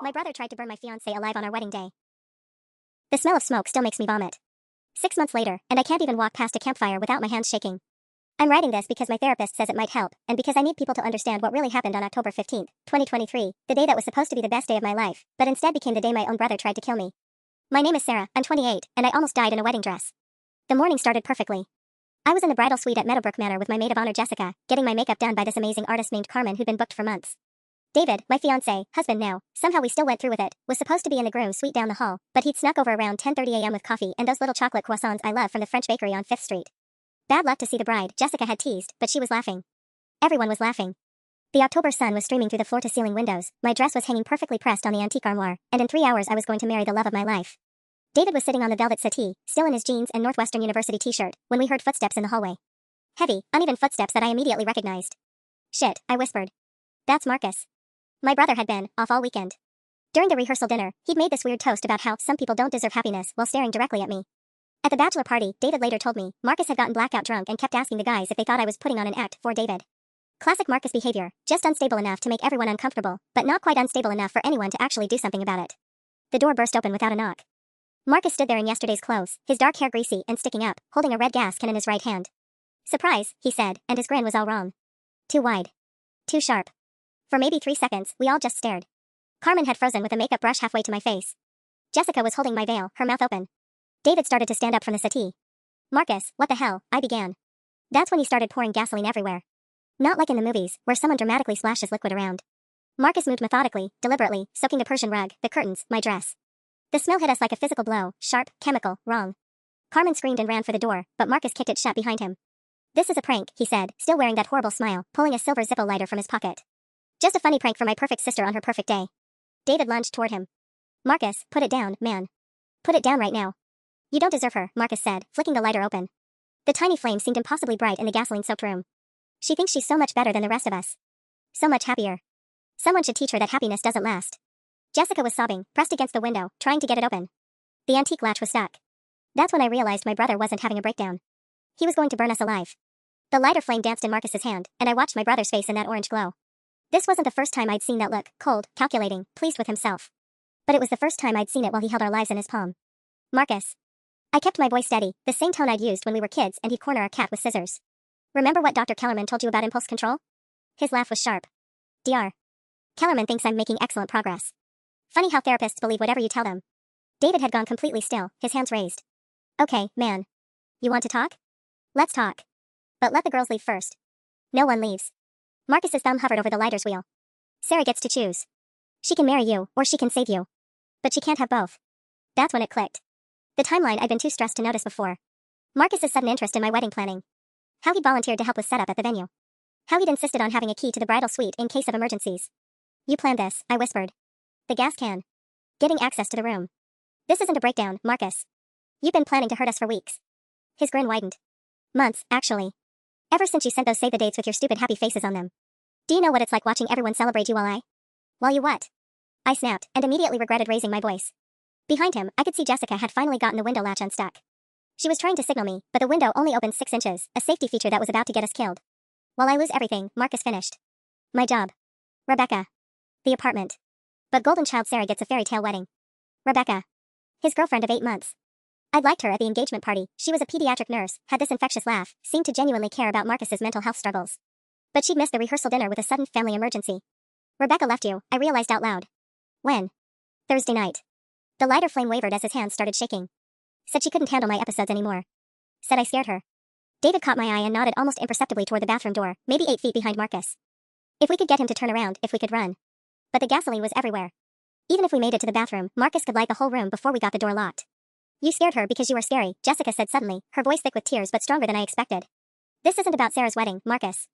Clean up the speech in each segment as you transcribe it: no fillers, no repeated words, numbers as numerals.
My brother tried to burn my fiance alive on our wedding day. The smell of smoke still makes me vomit. 6 months later, and I can't even walk past a campfire without my hands shaking. I'm writing this because my therapist says it might help, and because I need people to understand what really happened on October 15th, 2023, the day that was supposed to be the best day of my life, but instead became the day my own brother tried to kill me. My name is Sarah, I'm 28, and I almost died in a wedding dress. The morning started perfectly. I was in the bridal suite at Meadowbrook Manor with my maid of honor Jessica, getting my makeup done by this amazing artist named Carmen who'd been booked for months. David, my fiance, husband now, somehow we still went through with it, was supposed to be in the groom's suite down the hall, but he'd snuck over around 10:30 a.m. with coffee and those little chocolate croissants I love from the French bakery on 5th Street. Bad luck to see the bride, Jessica had teased, but she was laughing. Everyone was laughing. The October sun was streaming through the floor-to-ceiling windows, my dress was hanging perfectly pressed on the antique armoire, and in 3 hours I was going to marry the love of my life. David was sitting on the velvet settee, still in his jeans and Northwestern University t-shirt, when we heard footsteps in the hallway. Heavy, uneven footsteps that I immediately recognized. Shit, I whispered. That's Marcus. My brother had been off all weekend. During the rehearsal dinner, he'd made this weird toast about how some people don't deserve happiness while staring directly at me. At the bachelor party, David later told me, Marcus had gotten blackout drunk and kept asking the guys if they thought I was putting on an act for David. Classic Marcus behavior, just unstable enough to make everyone uncomfortable, but not quite unstable enough for anyone to actually do something about it. The door burst open without a knock. Marcus stood there in yesterday's clothes, his dark hair greasy and sticking up, holding a red gas can in his right hand. Surprise, he said, and his grin was all wrong. Too wide. Too sharp. For maybe 3 seconds, we all just stared. Carmen had frozen with a makeup brush halfway to my face. Jessica was holding my veil, her mouth open. David started to stand up from the settee. Marcus, what the hell, I began. That's when he started pouring gasoline everywhere. Not like in the movies, where someone dramatically splashes liquid around. Marcus moved methodically, deliberately, soaking the Persian rug, the curtains, my dress. The smell hit us like a physical blow, sharp, chemical, wrong. Carmen screamed and ran for the door, but Marcus kicked it shut behind him. This is a prank, he said, still wearing that horrible smile, pulling a silver Zippo lighter from his pocket. Just a funny prank for my perfect sister on her perfect day. David lunged toward him. Marcus, put it down, man. Put it down right now. You don't deserve her, Marcus said, flicking the lighter open. The tiny flame seemed impossibly bright in the gasoline-soaked room. She thinks she's so much better than the rest of us. So much happier. Someone should teach her that happiness doesn't last. Jessica was sobbing, pressed against the window, trying to get it open. The antique latch was stuck. That's when I realized my brother wasn't having a breakdown. He was going to burn us alive. The lighter flame danced in Marcus's hand, and I watched my brother's face in that orange glow. This wasn't the first time I'd seen that look, cold, calculating, pleased with himself. But it was the first time I'd seen it while he held our lives in his palm. Marcus. I kept my voice steady, the same tone I'd used when we were kids and he'd corner a cat with scissors. Remember what Dr. Kellerman told you about impulse control? His laugh was sharp. Dr. Kellerman thinks I'm making excellent progress. Funny how therapists believe whatever you tell them. David had gone completely still, his hands raised. Okay, man. You want to talk? Let's talk. But let the girls leave first. No one leaves. Marcus's thumb hovered over the lighter's wheel. Sarah gets to choose. She can marry you, or she can save you. But she can't have both. That's when it clicked. The timeline I'd been too stressed to notice before. Marcus's sudden interest in my wedding planning. How he'd volunteered to help with setup at the venue. How he'd insisted on having a key to the bridal suite in case of emergencies. You planned this, I whispered. The gas can. Getting access to the room. This isn't a breakdown, Marcus. You've been planning to hurt us for weeks. His grin widened. Months, actually. Ever since you sent those save the dates with your stupid happy faces on them. Do you know what it's like watching everyone celebrate you while you what? I snapped, and immediately regretted raising my voice. Behind him, I could see Jessica had finally gotten the window latch unstuck. She was trying to signal me, but the window only opened 6 inches, a safety feature that was about to get us killed. While I lose everything, Marcus finished. My job. Rebecca. The apartment. But golden child Sarah gets a fairy tale wedding. Rebecca. His girlfriend of 8 months. I'd liked her at the engagement party, she was a pediatric nurse, had this infectious laugh, seemed to genuinely care about Marcus's mental health struggles. But she'd missed the rehearsal dinner with a sudden family emergency. Rebecca left you, I realized out loud. When? Thursday night. The lighter flame wavered as his hands started shaking. Said she couldn't handle my episodes anymore. Said I scared her. David caught my eye and nodded almost imperceptibly toward the bathroom door, maybe 8 feet behind Marcus. If we could get him to turn around, if we could run. But the gasoline was everywhere. Even if we made it to the bathroom, Marcus could light the whole room before we got the door locked. You scared her because you were scary, Jessica said suddenly, her voice thick with tears but stronger than I expected. This isn't about Sarah's wedding, Marcus.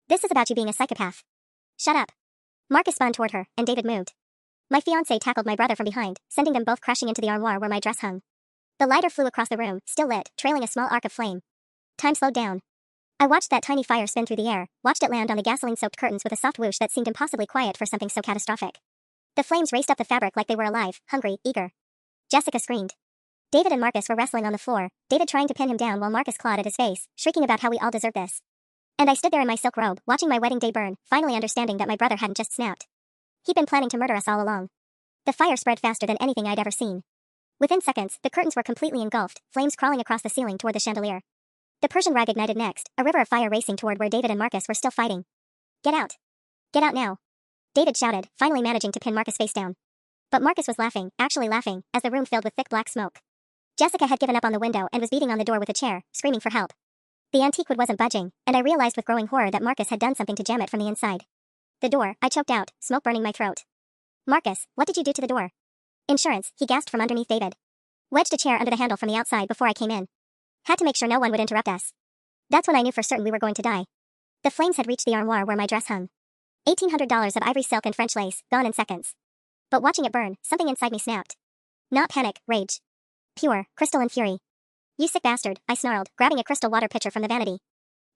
This is about you being a psychopath. Shut up. Marcus spun toward her, and David moved. My fiance tackled my brother from behind, sending them both crashing into the armoire where my dress hung. The lighter flew across the room, still lit, trailing a small arc of flame. Time slowed down. I watched that tiny fire spin through the air, watched it land on the gasoline-soaked curtains with a soft whoosh that seemed impossibly quiet for something so catastrophic. The flames raced up the fabric like they were alive, hungry, eager. Jessica screamed. David and Marcus were wrestling on the floor, David trying to pin him down while Marcus clawed at his face, shrieking about how we all deserve this. And I stood there in my silk robe, watching my wedding day burn, finally understanding that my brother hadn't just snapped. He'd been planning to murder us all along. The fire spread faster than anything I'd ever seen. Within seconds, the curtains were completely engulfed, flames crawling across the ceiling toward the chandelier. The Persian rug ignited next, a river of fire racing toward where David and Marcus were still fighting. Get out. Get out now. David shouted, finally managing to pin Marcus face down. But Marcus was laughing, actually laughing, as the room filled with thick black smoke. Jessica had given up on the window and was beating on the door with a chair, screaming for help. The antique wood wasn't budging, and I realized with growing horror that Marcus had done something to jam it from the inside. The door, I choked out, smoke burning my throat. Marcus, what did you do to the door? Insurance, he gasped from underneath David. Wedged a chair under the handle from the outside before I came in. Had to make sure no one would interrupt us. That's when I knew for certain we were going to die. The flames had reached the armoire where my dress hung. $1,800 of ivory silk and French lace, gone in seconds. But watching it burn, something inside me snapped. Not panic, rage. Pure, crystalline fury. You sick bastard, I snarled, grabbing a crystal water pitcher from the vanity.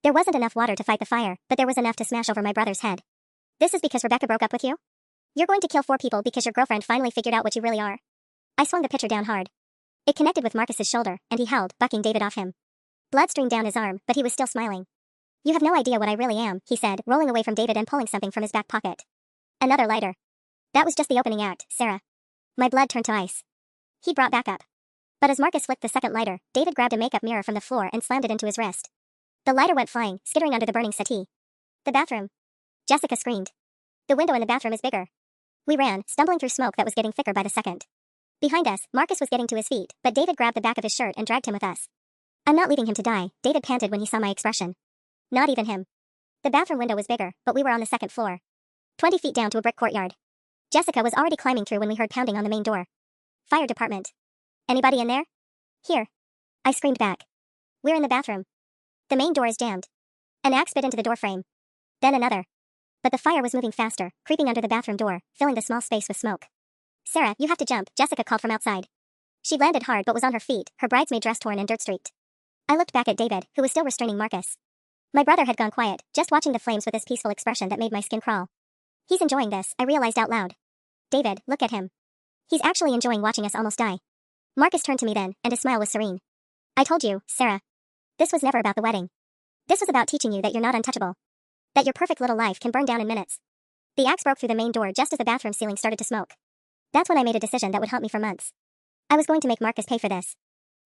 There wasn't enough water to fight the fire, but there was enough to smash over my brother's head. This is because Rebecca broke up with you? You're going to kill 4 people because your girlfriend finally figured out what you really are. I swung the pitcher down hard. It connected with Marcus's shoulder, and he held, bucking David off him. Blood streamed down his arm, but he was still smiling. You have no idea what I really am, he said, rolling away from David and pulling something from his back pocket. Another lighter. That was just the opening act, Sarah. My blood turned to ice. He brought back up. But as Marcus flicked the second lighter, David grabbed a makeup mirror from the floor and slammed it into his wrist. The lighter went flying, skittering under the burning settee. The bathroom. Jessica screamed. The window in the bathroom is bigger. We ran, stumbling through smoke that was getting thicker by the second. Behind us, Marcus was getting to his feet, but David grabbed the back of his shirt and dragged him with us. I'm not leaving him to die, David panted when he saw my expression. Not even him. The bathroom window was bigger, but we were on the second floor. 20 feet down to a brick courtyard. Jessica was already climbing through when we heard pounding on the main door. Fire department. Anybody in there? Here. I screamed back. We're in the bathroom. The main door is jammed. An axe bit into the doorframe. Then another. But the fire was moving faster, creeping under the bathroom door, filling the small space with smoke. Sarah, you have to jump, Jessica called from outside. She landed hard but was on her feet, her bridesmaid dress torn and dirt-streaked. I looked back at David, who was still restraining Marcus. My brother had gone quiet, just watching the flames with this peaceful expression that made my skin crawl. He's enjoying this, I realized out loud. David, look at him. He's actually enjoying watching us almost die. Marcus turned to me then, and his smile was serene. I told you, Sarah. This was never about the wedding. This was about teaching you that you're not untouchable. That your perfect little life can burn down in minutes. The axe broke through the main door just as the bathroom ceiling started to smoke. That's when I made a decision that would haunt me for months. I was going to make Marcus pay for this.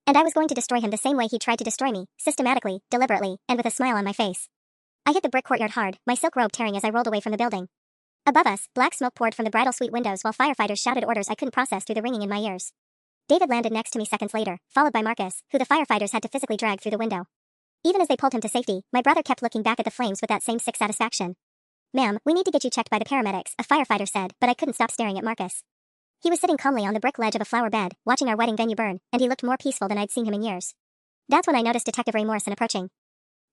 And I was going to destroy him the same way he tried to destroy me, systematically, deliberately, and with a smile on my face. I hit the brick courtyard hard, my silk robe tearing as I rolled away from the building. Above us, black smoke poured from the bridal suite windows while firefighters shouted orders I couldn't process through the ringing in my ears. David landed next to me seconds later, followed by Marcus, who the firefighters had to physically drag through the window. Even as they pulled him to safety, my brother kept looking back at the flames with that same sick satisfaction. Ma'am, we need to get you checked by the paramedics, a firefighter said, but I couldn't stop staring at Marcus. He was sitting calmly on the brick ledge of a flower bed, watching our wedding venue burn, and he looked more peaceful than I'd seen him in years. That's when I noticed Detective Ray Morrison approaching.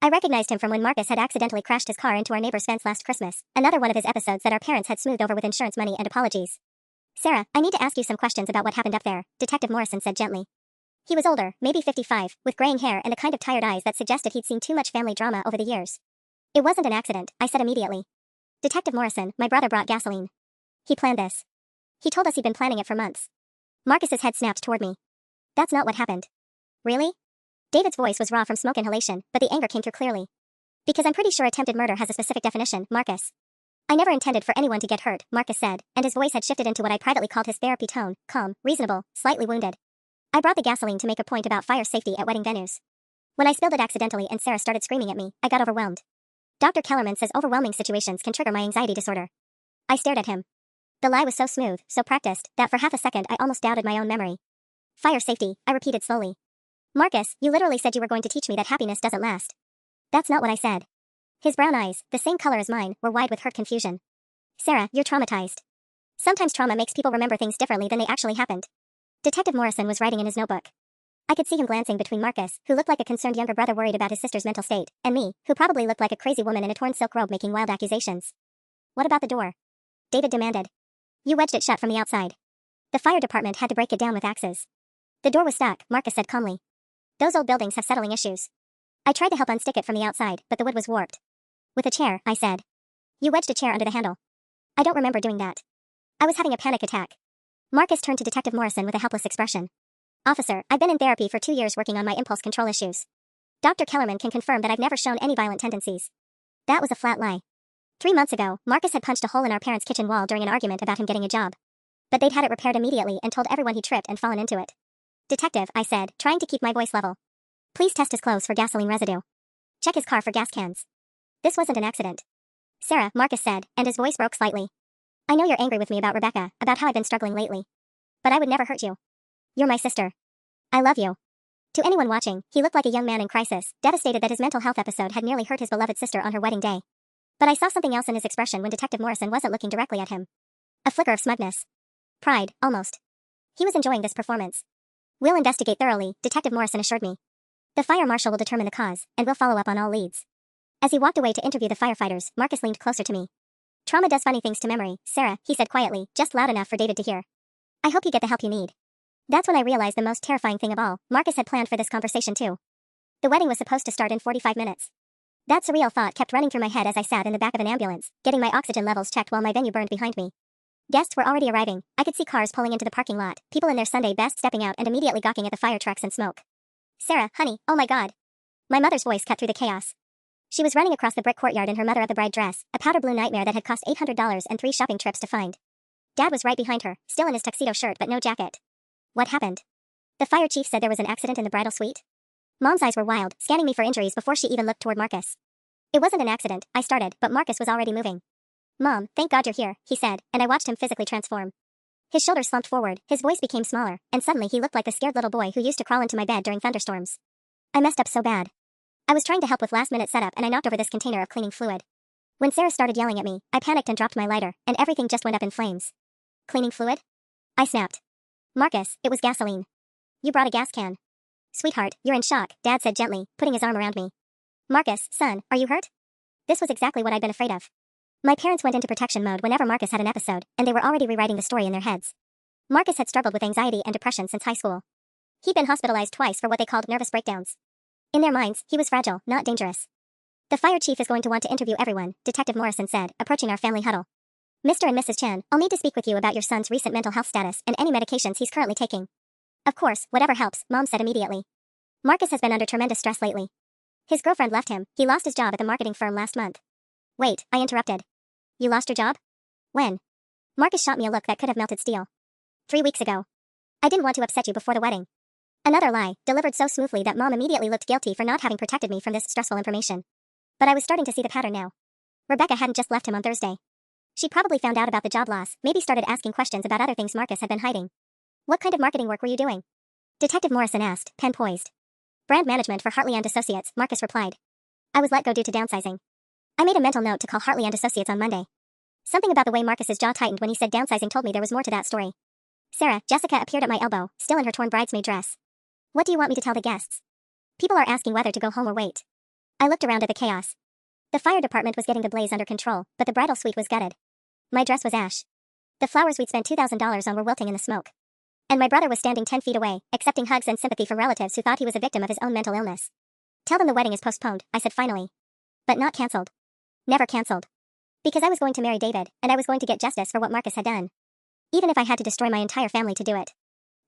I recognized him from when Marcus had accidentally crashed his car into our neighbor's fence last Christmas, another one of his episodes that our parents had smoothed over with insurance money and apologies. Sarah, I need to ask you some questions about what happened up there, Detective Morrison said gently. He was older, maybe 55, with graying hair and the kind of tired eyes that suggested he'd seen too much family drama over the years. It wasn't an accident, I said immediately. Detective Morrison, my brother brought gasoline. He planned this. He told us he'd been planning it for months. Marcus's head snapped toward me. That's not what happened. Really? David's voice was raw from smoke inhalation, but the anger came through clearly. Because I'm pretty sure attempted murder has a specific definition, Marcus. I never intended for anyone to get hurt, Marcus said, and his voice had shifted into what I privately called his therapy tone, calm, reasonable, slightly wounded. I brought the gasoline to make a point about fire safety at wedding venues. When I spilled it accidentally and Sarah started screaming at me, I got overwhelmed. Dr. Kellerman says overwhelming situations can trigger my anxiety disorder. I stared at him. The lie was so smooth, so practiced, that for half a second I almost doubted my own memory. Fire safety, I repeated slowly. Marcus, you literally said you were going to teach me that happiness doesn't last. That's not what I said. His brown eyes, the same color as mine, were wide with hurt confusion. Sarah, you're traumatized. Sometimes trauma makes people remember things differently than they actually happened. Detective Morrison was writing in his notebook. I could see him glancing between Marcus, who looked like a concerned younger brother worried about his sister's mental state, and me, who probably looked like a crazy woman in a torn silk robe making wild accusations. What about the door? David demanded. You wedged it shut from the outside. The fire department had to break it down with axes. The door was stuck, Marcus said calmly. Those old buildings have settling issues. I tried to help unstick it from the outside, but the wood was warped. With a chair, I said. You wedged a chair under the handle. I don't remember doing that. I was having a panic attack. Marcus turned to Detective Morrison with a helpless expression. Officer, I've been in therapy for 2 years working on my impulse control issues. Dr. Kellerman can confirm that I've never shown any violent tendencies. That was a flat lie. 3 months ago, Marcus had punched a hole in our parents' kitchen wall during an argument about him getting a job. but they'd had it repaired immediately and told everyone he tripped and fallen into it. Detective, I said, trying to keep my voice level. Please test his clothes for gasoline residue. Check his car for gas cans. This wasn't an accident. Sarah, Marcus said, and his voice broke slightly. I know you're angry with me about Rebecca, about how I've been struggling lately. But I would never hurt you. You're my sister. I love you. To anyone watching, he looked like a young man in crisis, devastated that his mental health episode had nearly hurt his beloved sister on her wedding day. But I saw something else in his expression when Detective Morrison wasn't looking directly at him. A flicker of smugness. Pride, almost. He was enjoying this performance. We'll investigate thoroughly, Detective Morrison assured me. The fire marshal will determine the cause, and we'll follow up on all leads. As he walked away to interview the firefighters, Marcus leaned closer to me. Trauma does funny things to memory, Sarah, he said quietly, just loud enough for David to hear. I hope you get the help you need. That's when I realized the most terrifying thing of all. Marcus had planned for this conversation too. The wedding was supposed to start in 45 minutes. That surreal thought kept running through my head as I sat in the back of an ambulance, getting my oxygen levels checked while my venue burned behind me. Guests were already arriving. I could see cars pulling into the parking lot, people in their Sunday best stepping out and immediately gawking at the fire trucks and smoke. Sarah, honey, oh my God. My mother's voice cut through the chaos. She was running across the brick courtyard in her mother of the bride dress, a powder blue nightmare that had cost $800 and 3 shopping trips to find. Dad was right behind her, still in his tuxedo shirt but no jacket. What happened? The fire chief said there was an accident in the bridal suite. Mom's eyes were wild, scanning me for injuries before she even looked toward Marcus. It wasn't an accident, I started, but Marcus was already moving. Mom, thank God you're here, he said, and I watched him physically transform. His shoulders slumped forward, his voice became smaller, and suddenly he looked like the scared little boy who used to crawl into my bed during thunderstorms. I messed up so bad. I was trying to help with last-minute setup and I knocked over this container of cleaning fluid. When Sarah started yelling at me, I panicked and dropped my lighter, and everything just went up in flames. Cleaning fluid? I snapped. Marcus, it was gasoline. You brought a gas can. Sweetheart, you're in shock, Dad said gently, putting his arm around me. Marcus, son, are you hurt? This was exactly what I'd been afraid of. My parents went into protection mode whenever Marcus had an episode, and they were already rewriting the story in their heads. Marcus had struggled with anxiety and depression since high school. He'd been hospitalized twice for what they called nervous breakdowns. In their minds, he was fragile, not dangerous. The fire chief is going to want to interview everyone, Detective Morrison said, approaching our family huddle. Mr. and Mrs. Chan, I'll need to speak with you about your son's recent mental health status and any medications he's currently taking. Of course, whatever helps, Mom said immediately. Marcus has been under tremendous stress lately. His girlfriend left him, he lost his job at the marketing firm last month. Wait, I interrupted. You lost your job? When? Marcus shot me a look that could have melted steel. 3 weeks ago. I didn't want to upset you before the wedding. Another lie, delivered so smoothly that Mom immediately looked guilty for not having protected me from this stressful information. But I was starting to see the pattern now. Rebecca hadn't just left him on Thursday. She probably found out about the job loss, maybe started asking questions about other things Marcus had been hiding. What kind of marketing work were you doing? Detective Morrison asked, pen poised. Brand management for Hartley & Associates, Marcus replied. I was let go due to downsizing. I made a mental note to call Hartley & Associates on Monday. Something about the way Marcus's jaw tightened when he said downsizing told me there was more to that story. Sarah, Jessica appeared at my elbow, still in her torn bridesmaid dress. What do you want me to tell the guests? People are asking whether to go home or wait. I looked around at the chaos. The fire department was getting the blaze under control, but the bridal suite was gutted. My dress was ash. The flowers we'd spent $2,000 on were wilting in the smoke. And my brother was standing 10 feet away, accepting hugs and sympathy from relatives who thought he was a victim of his own mental illness. Tell them the wedding is postponed, I said finally. But not cancelled. Never cancelled. Because I was going to marry David, and I was going to get justice for what Marcus had done. Even if I had to destroy my entire family to do it.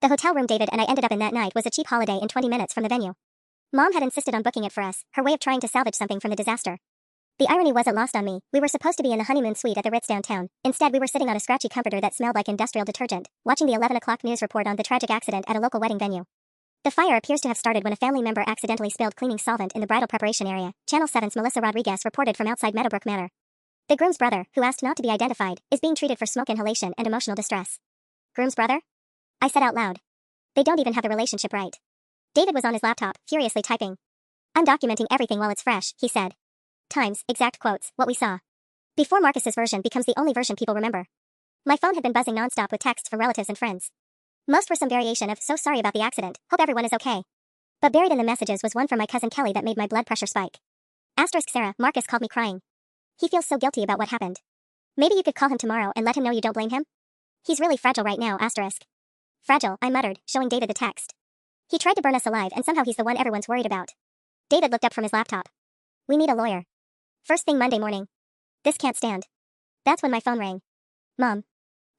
The hotel room David and I ended up in that night was a cheap holiday in 20 minutes from the venue. Mom had insisted on booking it for us, her way of trying to salvage something from the disaster. The irony wasn't lost on me. We were supposed to be in the honeymoon suite at the Ritz downtown. Instead, we were sitting on a scratchy comforter that smelled like industrial detergent, watching the 11 o'clock news report on the tragic accident at a local wedding venue. The fire appears to have started when a family member accidentally spilled cleaning solvent in the bridal preparation area, Channel 7's Melissa Rodriguez reported from outside Meadowbrook Manor. The groom's brother, who asked not to be identified, is being treated for smoke inhalation and emotional distress. Groom's brother? I said out loud. They don't even have the relationship right. David was on his laptop, furiously typing. I'm documenting everything while it's fresh, he said. Times, exact quotes, what we saw. Before Marcus's version becomes the only version people remember. My phone had been buzzing nonstop with texts from relatives and friends. Most were some variation of, so sorry about the accident, hope everyone is okay. But buried in the messages was one from my cousin Kelly that made my blood pressure spike. Asterisk Sarah, Marcus called me crying. He feels so guilty about what happened. Maybe you could call him tomorrow and let him know you don't blame him? He's really fragile right now, asterisk. Fragile, I muttered, showing David the text. He tried to burn us alive and somehow he's the one everyone's worried about. David looked up from his laptop. We need a lawyer. First thing Monday morning. This can't stand. That's when my phone rang. Mom.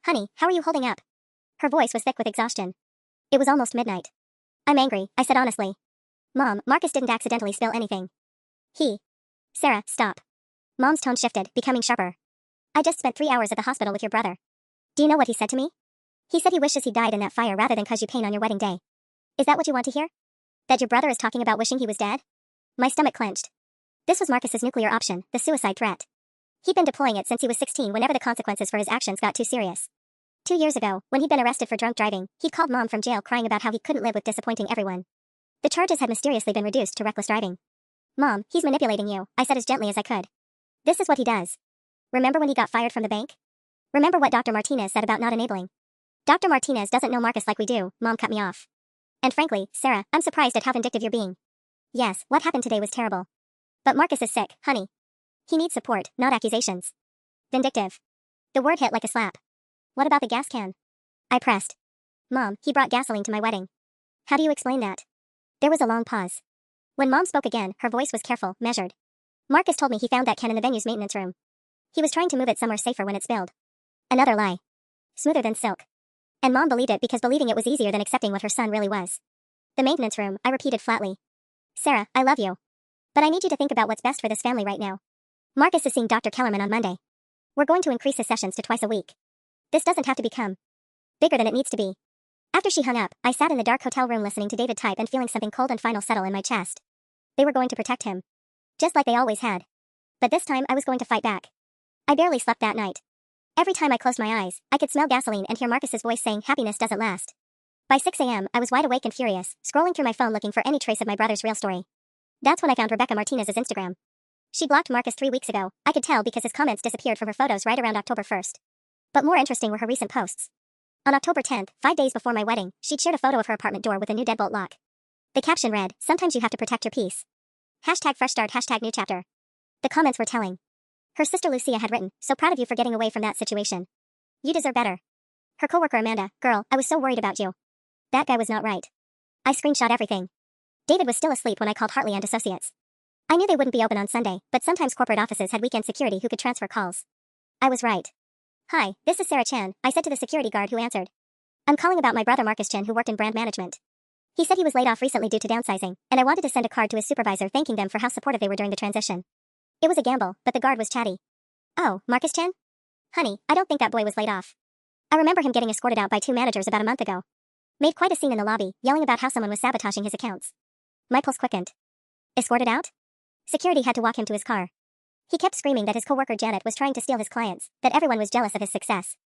Honey, how are you holding up? Her voice was thick with exhaustion. It was almost midnight. I'm angry, I said honestly. Mom, Marcus didn't accidentally spill anything. Sarah, stop. Mom's tone shifted, becoming sharper. I just spent 3 hours at the hospital with your brother. Do you know what he said to me? He said he wishes he died in that fire rather than cause you pain on your wedding day. Is that what you want to hear? That your brother is talking about wishing he was dead? My stomach clenched. This was Marcus's nuclear option, the suicide threat. He'd been deploying it since he was 16 whenever the consequences for his actions got too serious. 2 years ago, when he'd been arrested for drunk driving, he'd called Mom from jail crying about how he couldn't live with disappointing everyone. The charges had mysteriously been reduced to reckless driving. Mom, he's manipulating you, I said as gently as I could. This is what he does. Remember when he got fired from the bank? Remember what Dr. Martinez said about not enabling? Dr. Martinez doesn't know Marcus like we do, Mom cut me off. And frankly, Sarah, I'm surprised at how vindictive you're being. Yes, what happened today was terrible. But Marcus is sick, honey. He needs support, not accusations. Vindictive. The word hit like a slap. What about the gas can? I pressed. Mom, he brought gasoline to my wedding. How do you explain that? There was a long pause. When Mom spoke again, her voice was careful, measured. Marcus told me he found that can in the venue's maintenance room. He was trying to move it somewhere safer when it spilled. Another lie. Smoother than silk. And Mom believed it because believing it was easier than accepting what her son really was. The maintenance room, I repeated flatly. Sarah, I love you. But I need you to think about what's best for this family right now. Marcus is seeing Dr. Kellerman on Monday. We're going to increase his sessions to twice a week. This doesn't have to become bigger than it needs to be. After she hung up, I sat in the dark hotel room listening to David type and feeling something cold and final settle in my chest. They were going to protect him. Just like they always had. But this time I was going to fight back. I barely slept that night. Every time I closed my eyes, I could smell gasoline and hear Marcus's voice saying happiness doesn't last. By 6 a.m., I was wide awake and furious, scrolling through my phone looking for any trace of my brother's real story. That's when I found Rebecca Martinez's Instagram. She blocked Marcus 3 weeks ago, I could tell because his comments disappeared from her photos right around October 1st. But more interesting were her recent posts. On October 10th, 5 days before my wedding, she'd shared a photo of her apartment door with a new deadbolt lock. The caption read, "Sometimes you have to protect your peace. Hashtag fresh start, hashtag new chapter." The comments were telling. Her sister Lucia had written, "So proud of you for getting away from that situation. You deserve better." Her coworker Amanda, "Girl, I was so worried about you. That guy was not right." I screenshot everything. David was still asleep when I called Hartley and Associates. I knew they wouldn't be open on Sunday, but sometimes corporate offices had weekend security who could transfer calls. I was right. "Hi, this is Sarah Chan," I said to the security guard who answered. "I'm calling about my brother Marcus Chan who worked in brand management. He said he was laid off recently due to downsizing, and I wanted to send a card to his supervisor thanking them for how supportive they were during the transition." It was a gamble, but the guard was chatty. "Oh, Marcus Chan? Honey, I don't think that boy was laid off. I remember him getting escorted out by 2 managers about a month ago. Made quite a scene in the lobby, yelling about how someone was sabotaging his accounts." My pulse quickened. Escorted out? Security had to walk him to his car. He kept screaming that his coworker Janet was trying to steal his clients, that everyone was jealous of his success.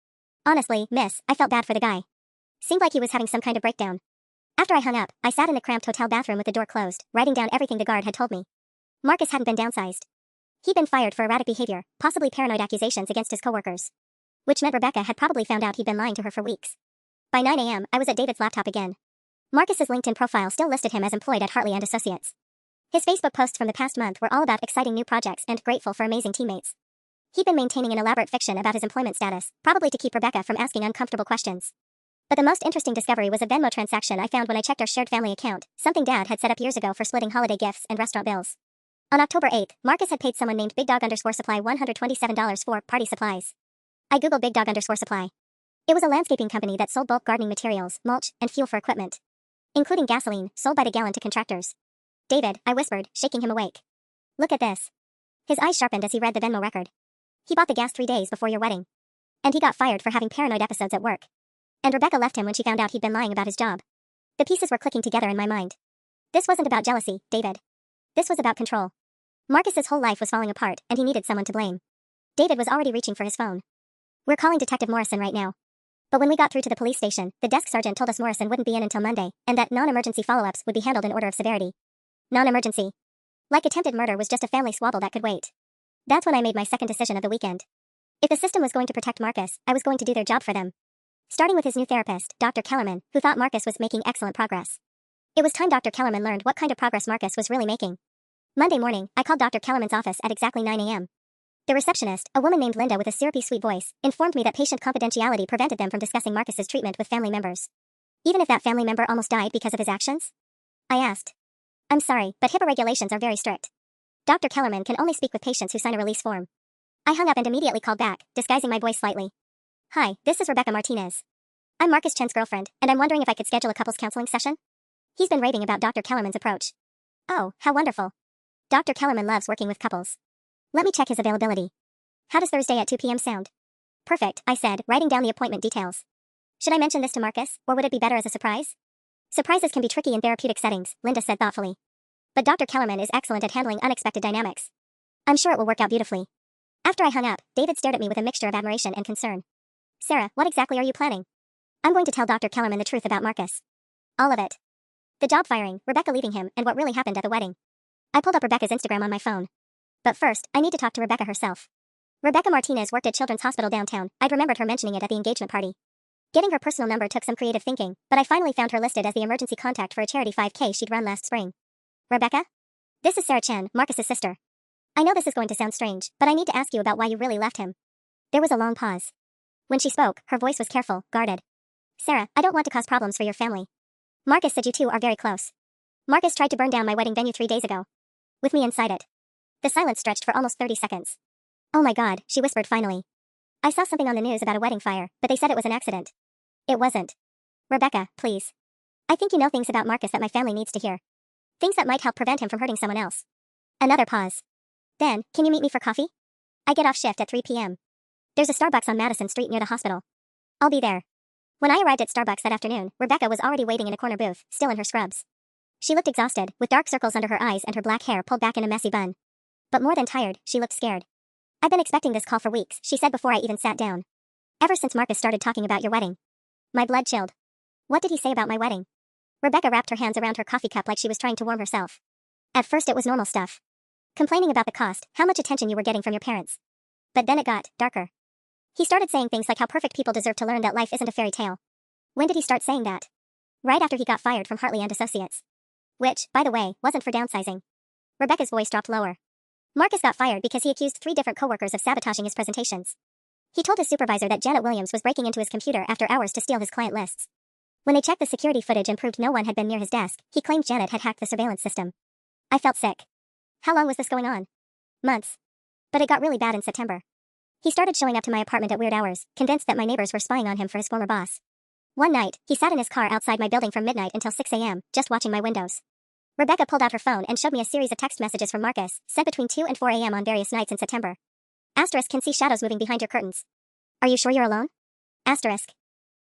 Honestly, miss, I felt bad for the guy. Seemed like he was having some kind of breakdown. After I hung up, I sat in the cramped hotel bathroom with the door closed, writing down everything the guard had told me. Marcus hadn't been downsized. He'd been fired for erratic behavior, possibly paranoid accusations against his coworkers. Which meant Rebecca had probably found out he'd been lying to her for weeks. By 9 a.m., I was at David's laptop again. Marcus's LinkedIn profile still listed him as employed at Hartley and Associates. His Facebook posts from the past month were all about exciting new projects and grateful for amazing teammates. He'd been maintaining an elaborate fiction about his employment status, probably to keep Rebecca from asking uncomfortable questions. But the most interesting discovery was a Venmo transaction I found when I checked our shared family account, something Dad had set up years ago for splitting holiday gifts and restaurant bills. On October 8th, Marcus had paid someone named BigDog_Supply $127 for party supplies. I googled BigDog_Supply. It was a landscaping company that sold bulk gardening materials, mulch, and fuel for equipment, including gasoline, sold by the gallon to contractors. "David," I whispered, shaking him awake. "Look at this." His eyes sharpened as he read the Venmo record. "He bought the gas 3 days before your wedding. And he got fired for having paranoid episodes at work. And Rebecca left him when she found out he'd been lying about his job." The pieces were clicking together in my mind. This wasn't about jealousy, David. This was about control. Marcus's whole life was falling apart, and he needed someone to blame. David was already reaching for his phone. "We're calling Detective Morrison right now." But when we got through to the police station, the desk sergeant told us Morrison wouldn't be in until Monday, and that non-emergency follow-ups would be handled in order of severity. Non-emergency. Like attempted murder was just a family squabble that could wait. That's when I made my second decision of the weekend. If the system was going to protect Marcus, I was going to do their job for them. Starting with his new therapist, Dr. Kellerman, who thought Marcus was making excellent progress. It was time Dr. Kellerman learned what kind of progress Marcus was really making. Monday morning, I called Dr. Kellerman's office at exactly 9 a.m. The receptionist, a woman named Linda with a syrupy sweet voice, informed me that patient confidentiality prevented them from discussing Marcus's treatment with family members. Even if that family member almost died because of his actions? I asked. "I'm sorry, but HIPAA regulations are very strict. Dr. Kellerman can only speak with patients who sign a release form." I hung up and immediately called back, disguising my voice slightly. "Hi, this is Rebecca Martinez. I'm Marcus Chen's girlfriend, and I'm wondering if I could schedule a couples counseling session? He's been raving about Dr. Kellerman's approach." "Oh, how wonderful. Dr. Kellerman loves working with couples. Let me check his availability. How does Thursday at 2 p.m. sound?" "Perfect," I said, writing down the appointment details. Should I mention this to Marcus, or would it be better as a surprise? Surprises can be tricky in therapeutic settings, Linda said thoughtfully. But Dr. Kellerman is excellent at handling unexpected dynamics. I'm sure it will work out beautifully. After I hung up, David stared at me with a mixture of admiration and concern. Sarah, what exactly are you planning? I'm going to tell Dr. Kellerman the truth about Marcus. All of it. The job firing, Rebecca leaving him, and what really happened at the wedding. I pulled up Rebecca's Instagram on my phone. But first, I need to talk to Rebecca herself. Rebecca Martinez worked at Children's Hospital downtown. I'd remembered her mentioning it at the engagement party. Getting her personal number took some creative thinking, but I finally found her listed as the emergency contact for a charity 5K she'd run last spring. Rebecca? This is Sarah Chen, Marcus's sister. I know this is going to sound strange, but I need to ask you about why you really left him. There was a long pause. When she spoke, her voice was careful, guarded. Sarah, I don't want to cause problems for your family. Marcus said you two are very close. Marcus tried to burn down my wedding venue 3 days ago. With me inside it. The silence stretched for almost 30 seconds. Oh my God, she whispered finally. I saw something on the news about a wedding fire, but they said it was an accident. It wasn't. Rebecca, please. I think you know things about Marcus that my family needs to hear. Things that might help prevent him from hurting someone else. Another pause. Then, can you meet me for coffee? I get off shift at 3 p.m. There's a Starbucks on Madison Street near the hospital. I'll be there. When I arrived at Starbucks that afternoon, Rebecca was already waiting in a corner booth, still in her scrubs. She looked exhausted, with dark circles under her eyes and her black hair pulled back in a messy bun. But more than tired, she looked scared. I've been expecting this call for weeks, she said before I even sat down. Ever since Marcus started talking about your wedding. My blood chilled. What did he say about my wedding? Rebecca wrapped her hands around her coffee cup like she was trying to warm herself. At first it was normal stuff. Complaining about the cost, how much attention you were getting from your parents. But then it got darker. He started saying things like how perfect people deserve to learn that life isn't a fairy tale. When did he start saying that? Right after he got fired from Hartley and Associates. Which, by the way, wasn't for downsizing. Rebecca's voice dropped lower. Marcus got fired because he accused 3 different coworkers of sabotaging his presentations. He told his supervisor that Janet Williams was breaking into his computer after hours to steal his client lists. When they checked the security footage and proved no one had been near his desk, he claimed Janet had hacked the surveillance system. I felt sick. How long was this going on? Months. But it got really bad in September. He started showing up to my apartment at weird hours, convinced that my neighbors were spying on him for his former boss. One night, he sat in his car outside my building from midnight until 6 a.m., just watching my windows. Rebecca pulled out her phone and showed me a series of text messages from Marcus, sent between 2 and 4 a.m. on various nights in September. Asterisk can see shadows moving behind your curtains. Are you sure you're alone? Asterisk.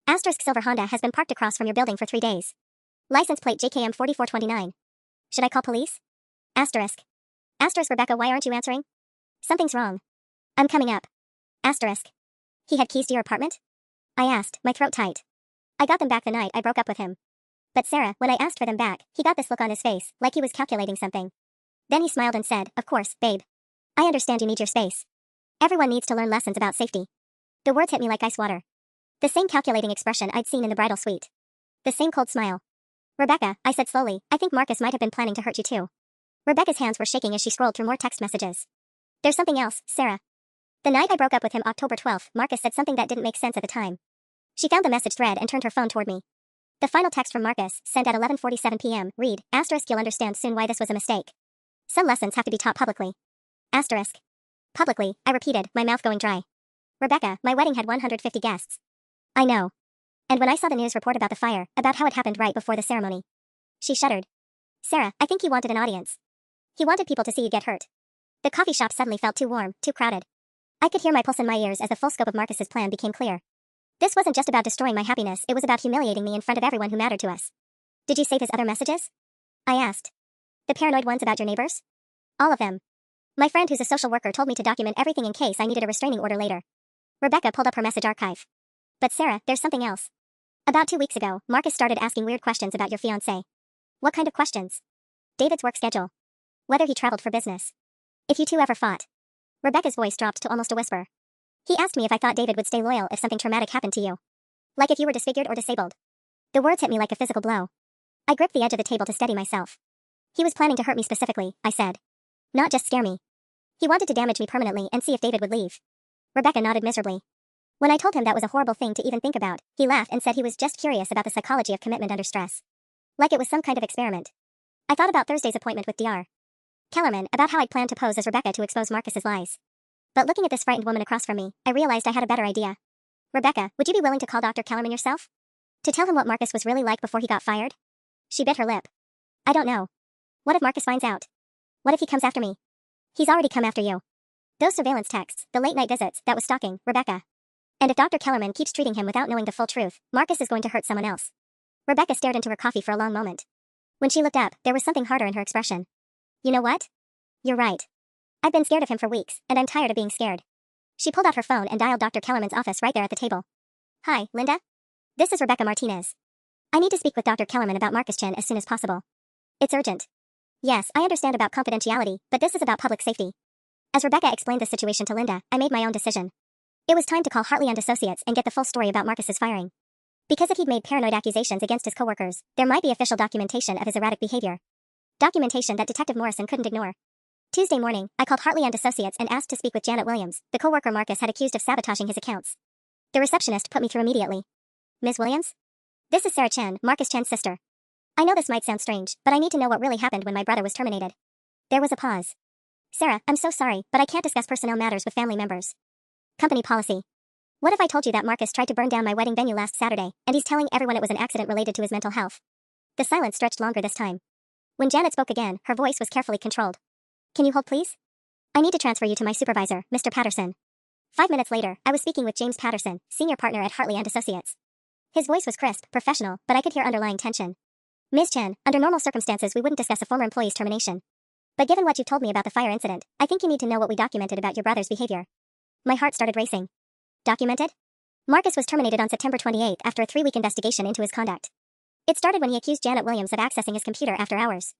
Asterisk silver Honda has been parked across from your building for 3 days. License plate JKM 4429. Should I call police? Asterisk. Asterisk Rebecca, why aren't you answering? Something's wrong. I'm coming up. Asterisk. He had keys to your apartment? I asked, my throat tight. I got them back the night I broke up with him. But Sarah, when I asked for them back, he got this look on his face, like he was calculating something. Then he smiled and said, of course, babe. I understand you need your space. Everyone needs to learn lessons about safety. The words hit me like ice water. The same calculating expression I'd seen in the bridal suite. The same cold smile. Rebecca, I said slowly, I think Marcus might have been planning to hurt you too. Rebecca's hands were shaking as she scrolled through more text messages. There's something else, Sarah. The night I broke up with him October 12th, Marcus said something that didn't make sense at the time. She found the message thread and turned her phone toward me. The final text from Marcus, sent at 11:47 p.m., read, asterisk you'll understand soon why this was a mistake. Some lessons have to be taught publicly. Asterisk. Publicly, I repeated, my mouth going dry. Rebecca, my wedding had 150 guests. I know. And when I saw the news report about the fire, about how it happened right before the ceremony. She shuddered. Sarah, I think he wanted an audience. He wanted people to see you get hurt. The coffee shop suddenly felt too warm, too crowded. I could hear my pulse in my ears as the full scope of Marcus's plan became clear. This wasn't just about destroying my happiness, it was about humiliating me in front of everyone who mattered to us. Did you save his other messages? I asked. The paranoid ones about your neighbors? All of them. My friend who's a social worker told me to document everything in case I needed a restraining order later. Rebecca pulled up her message archive. But Sarah, there's something else. About 2 weeks ago, Marcus started asking weird questions about your fiance. What kind of questions? David's work schedule. Whether he traveled for business. If you two ever fought. Rebecca's voice dropped to almost a whisper. He asked me if I thought David would stay loyal if something traumatic happened to you. Like if you were disfigured or disabled. The words hit me like a physical blow. I gripped the edge of the table to steady myself. He was planning to hurt me specifically, I said. Not just scare me. He wanted to damage me permanently and see if David would leave. Rebecca nodded miserably. When I told him that was a horrible thing to even think about, he laughed and said he was just curious about the psychology of commitment under stress. Like it was some kind of experiment. I thought about Thursday's appointment with Dr. Kellerman, about how I'd planned to pose as Rebecca to expose Marcus's lies. But looking at this frightened woman across from me, I realized I had a better idea. Rebecca, would you be willing to call Dr. Kellerman yourself? To tell him what Marcus was really like before he got fired? She bit her lip. I don't know. What if Marcus finds out? What if he comes after me? He's already come after you. Those surveillance texts, the late-night visits, that was stalking, Rebecca. And if Dr. Kellerman keeps treating him without knowing the full truth, Marcus is going to hurt someone else. Rebecca stared into her coffee for a long moment. When she looked up, there was something harder in her expression. You know what? You're right. I've been scared of him for weeks, and I'm tired of being scared. She pulled out her phone and dialed Dr. Kellerman's office right there at the table. Hi, Linda? This is Rebecca Martinez. I need to speak with Dr. Kellerman about Marcus Chen as soon as possible. It's urgent. Yes, I understand about confidentiality, but this is about public safety. As Rebecca explained the situation to Linda, I made my own decision. It was time to call Hartley and Associates and get the full story about Marcus's firing. Because if he'd made paranoid accusations against his coworkers, there might be official documentation of his erratic behavior. Documentation that Detective Morrison couldn't ignore. Tuesday morning, I called Hartley and Associates and asked to speak with Janet Williams, the coworker Marcus had accused of sabotaging his accounts. The receptionist put me through immediately. Ms. Williams? This is Sarah Chen, Marcus Chen's sister. I know this might sound strange, but I need to know what really happened when my brother was terminated. There was a pause. Sarah, I'm so sorry, but I can't discuss personnel matters with family members. Company policy. What if I told you that Marcus tried to burn down my wedding venue last Saturday, and he's telling everyone it was an accident related to his mental health? The silence stretched longer this time. When Janet spoke again, her voice was carefully controlled. Can you hold, please? I need to transfer you to my supervisor, Mr. Patterson. 5 minutes later, I was speaking with James Patterson, senior partner at Hartley and Associates. His voice was crisp, professional, but I could hear underlying tension. Ms. Chen, under normal circumstances we wouldn't discuss a former employee's termination. But given what you've told me about the fire incident, I think you need to know what we documented about your brother's behavior. My heart started racing. Documented? Marcus was terminated on September 28th after a 3-week investigation into his conduct. It started when he accused Janet Williams of accessing his computer after hours.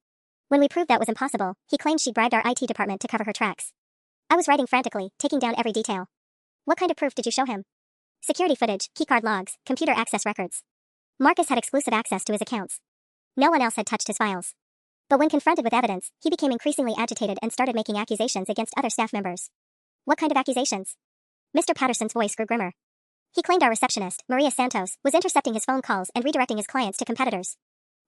When we proved that was impossible, he claimed she bribed our IT department to cover her tracks. I was writing frantically, taking down every detail. What kind of proof did you show him? Security footage, keycard logs, computer access records. Marcus had exclusive access to his accounts. No one else had touched his files. But when confronted with evidence, he became increasingly agitated and started making accusations against other staff members. What kind of accusations? Mr. Patterson's voice grew grimmer. He claimed our receptionist, Maria Santos, was intercepting his phone calls and redirecting his clients to competitors.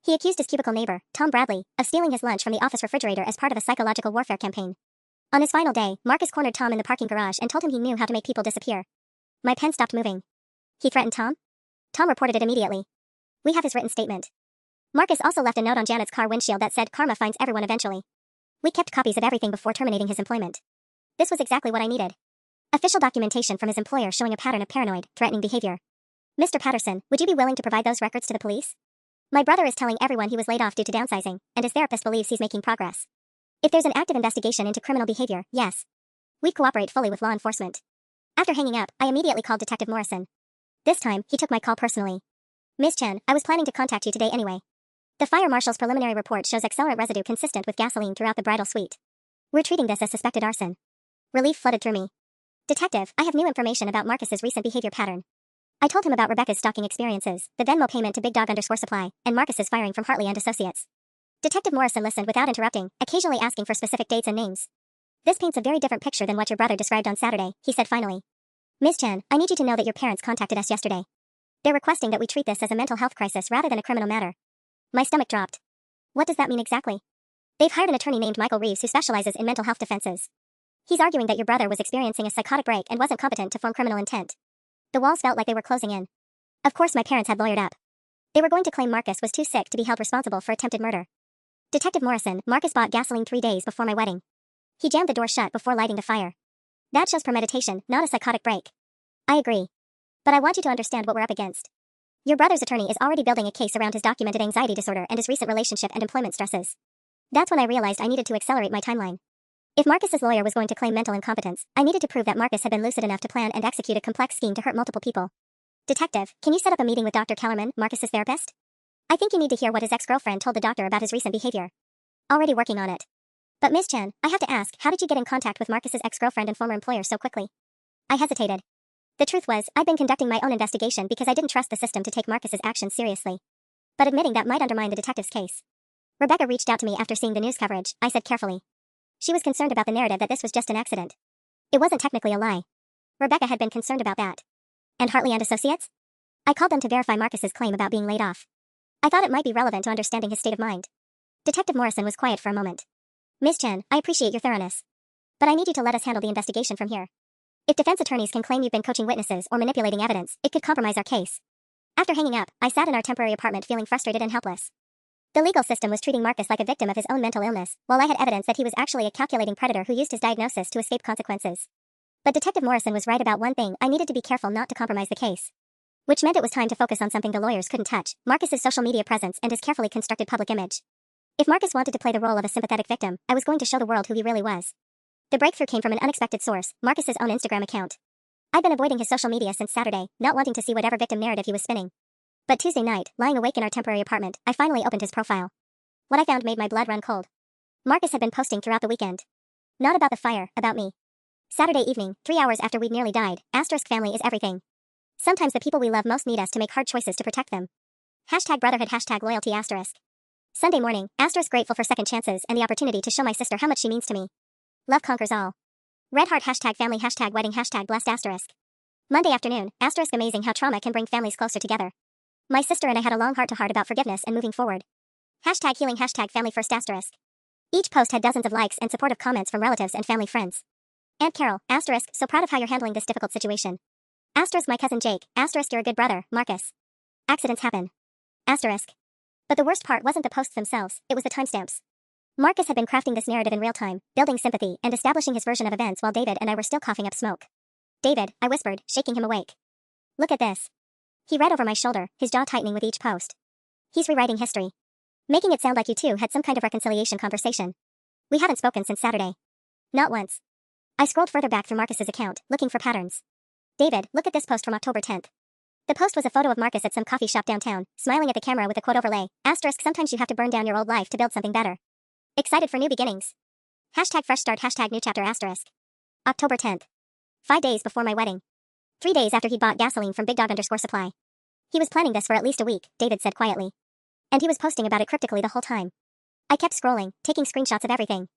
He accused his cubicle neighbor, Tom Bradley, of stealing his lunch from the office refrigerator as part of a psychological warfare campaign. On his final day, Marcus cornered Tom in the parking garage and told him he knew how to make people disappear. My pen stopped moving. He threatened Tom? Tom reported it immediately. We have his written statement. Marcus also left a note on Janet's car windshield that said karma finds everyone eventually. We kept copies of everything before terminating his employment. This was exactly what I needed. Official documentation from his employer showing a pattern of paranoid, threatening behavior. Mr. Patterson, would you be willing to provide those records to the police? My brother is telling everyone he was laid off due to downsizing, and his therapist believes he's making progress. If there's an active investigation into criminal behavior, yes. We'd cooperate fully with law enforcement. After hanging up, I immediately called Detective Morrison. This time, he took my call personally. Ms. Chen, I was planning to contact you today anyway. The fire marshal's preliminary report shows accelerant residue consistent with gasoline throughout the bridal suite. We're treating this as suspected arson. Relief flooded through me. Detective, I have new information about Marcus's recent behavior pattern. I told him about Rebecca's stalking experiences, the Venmo payment to Big Dog _ Supply, and Marcus's firing from Hartley and Associates. Detective Morrison listened without interrupting, occasionally asking for specific dates and names. This paints a very different picture than what your brother described on Saturday, he said finally. Ms. Chen, I need you to know that your parents contacted us yesterday. They're requesting that we treat this as a mental health crisis rather than a criminal matter. My stomach dropped. What does that mean exactly? They've hired an attorney named Michael Reeves who specializes in mental health defenses. He's arguing that your brother was experiencing a psychotic break and wasn't competent to form criminal intent. The walls felt like they were closing in. Of course my parents had lawyered up. They were going to claim Marcus was too sick to be held responsible for attempted murder. Detective Morrison, Marcus bought gasoline 3 days before my wedding. He jammed the door shut before lighting the fire. That shows premeditation, not a psychotic break. I agree. But I want you to understand what we're up against. Your brother's attorney is already building a case around his documented anxiety disorder and his recent relationship and employment stresses. That's when I realized I needed to accelerate my timeline. If Marcus's lawyer was going to claim mental incompetence, I needed to prove that Marcus had been lucid enough to plan and execute a complex scheme to hurt multiple people. Detective, can you set up a meeting with Dr. Kellerman, Marcus's therapist? I think you need to hear what his ex-girlfriend told the doctor about his recent behavior. Already working on it. But Ms. Chen, I have to ask, how did you get in contact with Marcus's ex-girlfriend and former employer so quickly? I hesitated. The truth was, I'd been conducting my own investigation because I didn't trust the system to take Marcus's actions seriously. But admitting that might undermine the detective's case. Rebecca reached out to me after seeing the news coverage, I said carefully. She was concerned about the narrative that this was just an accident. It wasn't technically a lie. Rebecca had been concerned about that. And Hartley and Associates? I called them to verify Marcus's claim about being laid off. I thought it might be relevant to understanding his state of mind. Detective Morrison was quiet for a moment. Ms. Chen, I appreciate your thoroughness. But I need you to let us handle the investigation from here. If defense attorneys can claim you've been coaching witnesses or manipulating evidence, it could compromise our case. After hanging up, I sat in our temporary apartment feeling frustrated and helpless. The legal system was treating Marcus like a victim of his own mental illness, while I had evidence that he was actually a calculating predator who used his diagnosis to escape consequences. But Detective Morrison was right about one thing: I needed to be careful not to compromise the case. Which meant it was time to focus on something the lawyers couldn't touch: Marcus's social media presence and his carefully constructed public image. If Marcus wanted to play the role of a sympathetic victim, I was going to show the world who he really was. The breakthrough came from an unexpected source: Marcus's own Instagram account. I'd been avoiding his social media since Saturday, not wanting to see whatever victim narrative he was spinning. But Tuesday night, lying awake in our temporary apartment, I finally opened his profile. What I found made my blood run cold. Marcus had been posting throughout the weekend. Not about the fire, about me. Saturday evening, 3 hours after we'd nearly died. Family is everything. Sometimes the people we love most need us to make hard choices to protect them. #brotherhood, #loyalty. Sunday morning, grateful for second chances and the opportunity to show my sister how much she means to me. Love conquers all. Red heart, #family, #wedding, #blessed. Monday afternoon, amazing how trauma can bring families closer together. My sister and I had a long heart-to-heart about forgiveness and moving forward. #healing, #family first. Each post had dozens of likes and supportive comments from relatives and family friends. Aunt Carol, so proud of how you're handling this difficult situation. My cousin Jake, you're a good brother, Marcus. Accidents happen. But the worst part wasn't the posts themselves, it was the timestamps. Marcus had been crafting this narrative in real time, building sympathy and establishing his version of events while David and I were still coughing up smoke. David, I whispered, shaking him awake. Look at this. He read over my shoulder, his jaw tightening with each post. He's rewriting history. Making it sound like you two had some kind of reconciliation conversation. We hadn't spoken since Saturday. Not once. I scrolled further back through Marcus's account, looking for patterns. David, look at this post from October 10th. The post was a photo of Marcus at some coffee shop downtown, smiling at the camera with a quote overlay: sometimes you have to burn down your old life to build something better. Excited for new beginnings. #fresh start, #new chapter. October 10th. 5 days before my wedding. 3 days after he'd bought gasoline from Big Dog _supply. He was planning this for at least a week, David said quietly. And he was posting about it cryptically the whole time. I kept scrolling, taking screenshots of everything.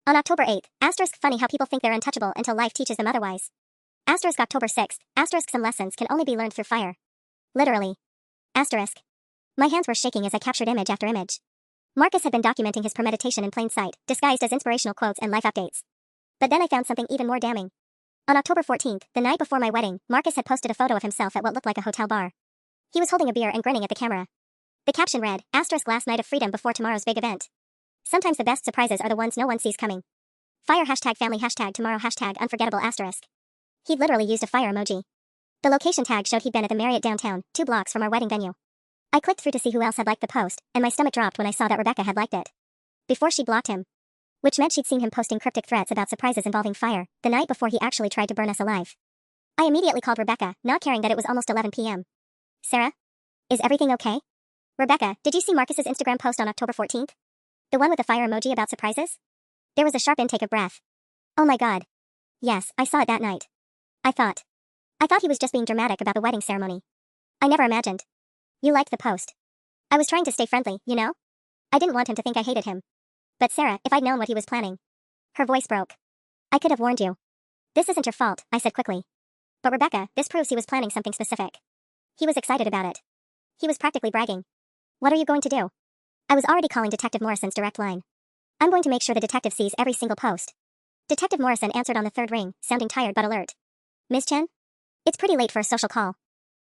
On October 8th, funny how people think they're untouchable until life teaches them otherwise. October 6th, some lessons can only be learned through fire. Literally. My hands were shaking as I captured image after image. Marcus had been documenting his premeditation in plain sight, disguised as inspirational quotes and life updates. But then I found something even more damning. On October 14th, the night before my wedding, Marcus had posted a photo of himself at what looked like a hotel bar. He was holding a beer and grinning at the camera. The caption read, last night of freedom before tomorrow's big event. Sometimes the best surprises are the ones no one sees coming. Fire, #family, #tomorrow, #unforgettable. He'd literally used a fire emoji. The location tag showed he'd been at the Marriott downtown, 2 blocks from our wedding venue. I clicked through to see who else had liked the post, and my stomach dropped when I saw that Rebecca had liked it. Before she blocked him. Which meant she'd seen him posting cryptic threats about surprises involving fire, the night before he actually tried to burn us alive. I immediately called Rebecca, not caring that it was almost 11 p.m. Sarah? Is everything okay? Rebecca, did you see Marcus's Instagram post on October 14th? The one with the fire emoji about surprises? There was a sharp intake of breath. Oh my god. Yes, I saw it that night. I thought he was just being dramatic about the wedding ceremony. I never imagined. You liked the post. I was trying to stay friendly, you know? I didn't want him to think I hated him. But Sarah, if I'd known what he was planning. Her voice broke. I could have warned you. This isn't your fault, I said quickly. But Rebecca, this proves he was planning something specific. He was excited about it. He was practically bragging. What are you going to do? I was already calling Detective Morrison's direct line. I'm going to make sure the detective sees every single post. Detective Morrison answered on the third ring, sounding tired but alert. Ms. Chen? It's pretty late for a social call.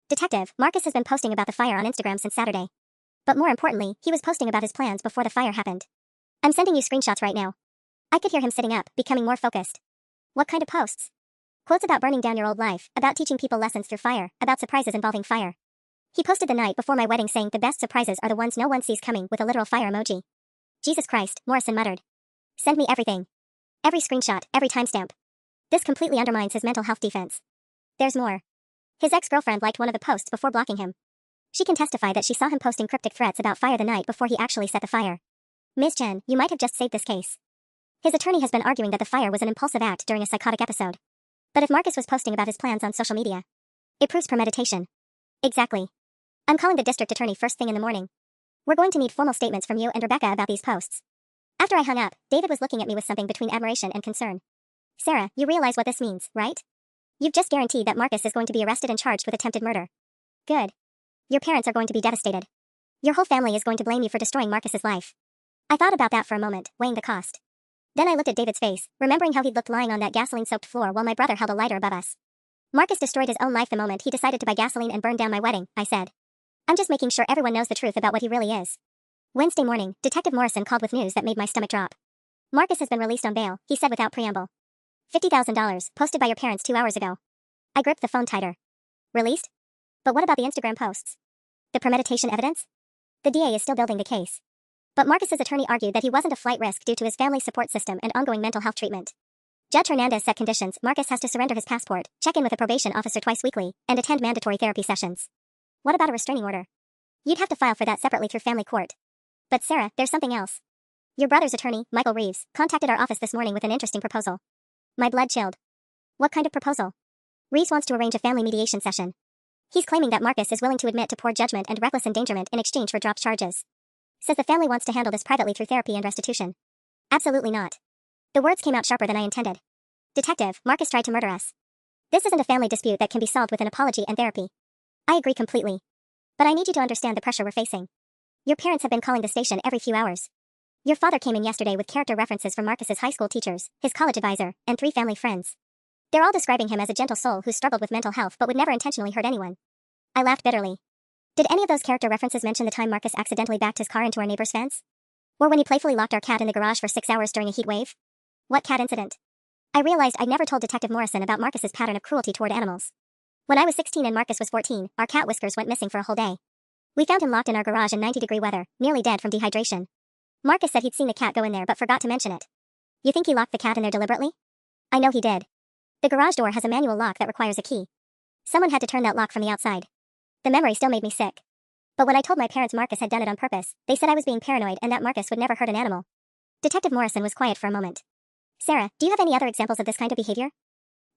Detective, Marcus has been posting about the fire on Instagram since Saturday. But more importantly, he was posting about his plans before the fire happened. I'm sending you screenshots right now. I could hear him sitting up, becoming more focused. What kind of posts? Quotes about burning down your old life, about teaching people lessons through fire, about surprises involving fire. He posted the night before my wedding saying the best surprises are the ones no one sees coming with a literal fire emoji. Jesus Christ, Morrison muttered. Send me everything. Every screenshot, every timestamp. This completely undermines his mental health defense. There's more. His ex-girlfriend liked one of the posts before blocking him. She can testify that she saw him posting cryptic threats about fire the night before he actually set the fire. Ms. Chen, you might have just saved this case. His attorney has been arguing that the fire was an impulsive act during a psychotic episode. But if Marcus was posting about his plans on social media, it proves premeditation. Exactly. I'm calling the district attorney first thing in the morning. We're going to need formal statements from you and Rebecca about these posts. After I hung up, David was looking at me with something between admiration and concern. Sarah, you realize what this means, right? You've just guaranteed that Marcus is going to be arrested and charged with attempted murder. Good. Your parents are going to be devastated. Your whole family is going to blame you for destroying Marcus's life. I thought about that for a moment, weighing the cost. Then I looked at David's face, remembering how he'd looked lying on that gasoline-soaked floor while my brother held a lighter above us. Marcus destroyed his own life the moment he decided to buy gasoline and burn down my wedding, I said. I'm just making sure everyone knows the truth about what he really is. Wednesday morning, Detective Morrison called with news that made my stomach drop. Marcus has been released on bail, he said without preamble. $50,000, posted by your parents 2 hours ago. I gripped the phone tighter. Released? But what about the Instagram posts? The premeditation evidence? The DA is still building the case. But Marcus's attorney argued that he wasn't a flight risk due to his family support system and ongoing mental health treatment. Judge Hernandez set conditions. Marcus has to surrender his passport, check in with a probation officer twice weekly, and attend mandatory therapy sessions. What about a restraining order? You'd have to file for that separately through family court. But Sarah, there's something else. Your brother's attorney, Michael Reeves, contacted our office this morning with an interesting proposal. My blood chilled. What kind of proposal? Reeves wants to arrange a family mediation session. He's claiming that Marcus is willing to admit to poor judgment and reckless endangerment in exchange for dropped charges. Says the family wants to handle this privately through therapy and restitution. Absolutely not. The words came out sharper than I intended. Detective, Marcus tried to murder us. This isn't a family dispute that can be solved with an apology and therapy. I agree completely. But I need you to understand the pressure we're facing. Your parents have been calling the station every few hours. Your father came in yesterday with character references from Marcus's high school teachers, his college advisor, and 3 family friends. They're all describing him as a gentle soul who struggled with mental health but would never intentionally hurt anyone. I laughed bitterly. Did any of those character references mention the time Marcus accidentally backed his car into our neighbor's fence? Or when he playfully locked our cat in the garage for 6 hours during a heat wave? What cat incident? I realized I'd never told Detective Morrison about Marcus's pattern of cruelty toward animals. When I was 16 and Marcus was 14, our cat Whiskers went missing for a whole day. We found him locked in our garage in 90-degree weather, nearly dead from dehydration. Marcus said he'd seen the cat go in there but forgot to mention it. You think he locked the cat in there deliberately? I know he did. The garage door has a manual lock that requires a key. Someone had to turn that lock from the outside. The memory still made me sick. But when I told my parents Marcus had done it on purpose, they said I was being paranoid and that Marcus would never hurt an animal. Detective Morrison was quiet for a moment. Sarah, do you have any other examples of this kind of behavior?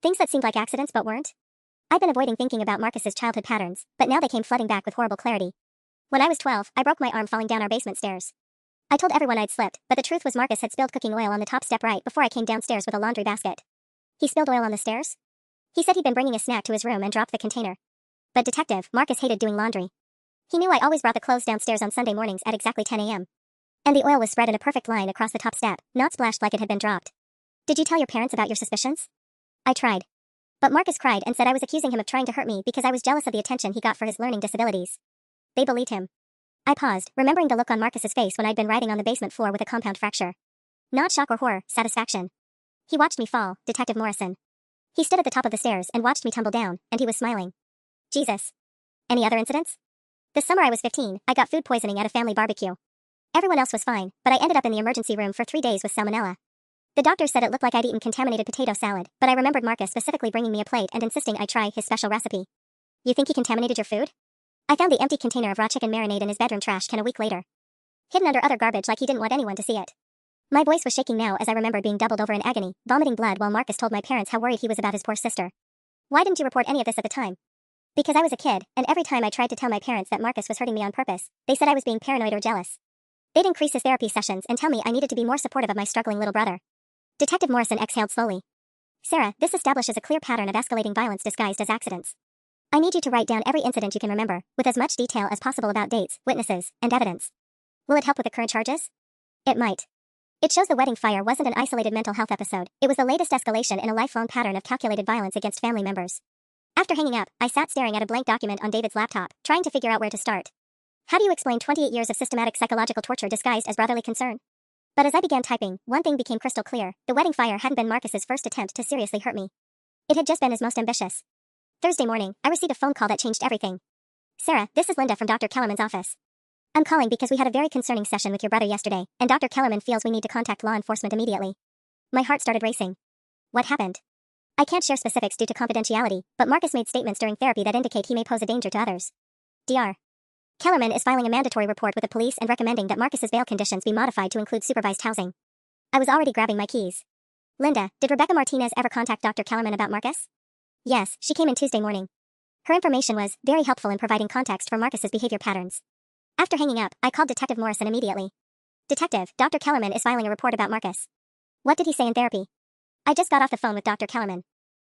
Things that seemed like accidents but weren't? I'd been avoiding thinking about Marcus's childhood patterns, but now they came flooding back with horrible clarity. When I was 12, I broke my arm falling down our basement stairs. I told everyone I'd slipped, but the truth was Marcus had spilled cooking oil on the top step right before I came downstairs with a laundry basket. He spilled oil on the stairs? He said he'd been bringing a snack to his room and dropped the container. But Detective, Marcus hated doing laundry. He knew I always brought the clothes downstairs on Sunday mornings at exactly 10 a.m. And the oil was spread in a perfect line across the top step, not splashed like it had been dropped. Did you tell your parents about your suspicions? I tried. But Marcus cried and said I was accusing him of trying to hurt me because I was jealous of the attention he got for his learning disabilities. They believed him. I paused, remembering the look on Marcus's face when I'd been writhing on the basement floor with a compound fracture. Not shock or horror, satisfaction. He watched me fall, Detective Morrison. He stood at the top of the stairs and watched me tumble down, and he was smiling. Jesus. Any other incidents? This summer I was 15, I got food poisoning at a family barbecue. Everyone else was fine, but I ended up in the emergency room for 3 days with salmonella. The doctor said it looked like I'd eaten contaminated potato salad, but I remembered Marcus specifically bringing me a plate and insisting I try his special recipe. You think he contaminated your food? I found the empty container of raw chicken marinade in his bedroom trash can a week later. Hidden under other garbage like he didn't want anyone to see it. My voice was shaking now as I remembered being doubled over in agony, vomiting blood while Marcus told my parents how worried he was about his poor sister. Why didn't you report any of this at the time? Because I was a kid, and every time I tried to tell my parents that Marcus was hurting me on purpose, they said I was being paranoid or jealous. They'd increase his therapy sessions and tell me I needed to be more supportive of my struggling little brother. Detective Morrison exhaled slowly. Sarah, this establishes a clear pattern of escalating violence disguised as accidents. I need you to write down every incident you can remember, with as much detail as possible about dates, witnesses, and evidence. Will it help with the current charges? It might. It shows the wedding fire wasn't an isolated mental health episode, it was the latest escalation in a lifelong pattern of calculated violence against family members. After hanging up, I sat staring at a blank document on David's laptop, trying to figure out where to start. How do you explain 28 years of systematic psychological torture disguised as brotherly concern? But as I began typing, one thing became crystal clear: the wedding fire hadn't been Marcus's first attempt to seriously hurt me. It had just been his most ambitious. Thursday morning, I received a phone call that changed everything. Sarah, this is Linda from Dr. Kellerman's office. I'm calling because we had a very concerning session with your brother yesterday, and Dr. Kellerman feels we need to contact law enforcement immediately. My heart started racing. What happened? I can't share specifics due to confidentiality, but Marcus made statements during therapy that indicate he may pose a danger to others. Dr. Kellerman is filing a mandatory report with the police and recommending that Marcus's bail conditions be modified to include supervised housing. I was already grabbing my keys. Linda, did Rebecca Martinez ever contact Dr. Kellerman about Marcus? Yes, she came in Tuesday morning. Her information was very helpful in providing context for Marcus's behavior patterns. After hanging up, I called Detective Morrison immediately. Detective, Dr. Kellerman is filing a report about Marcus. What did he say in therapy? I just got off the phone with Dr. Kellerman.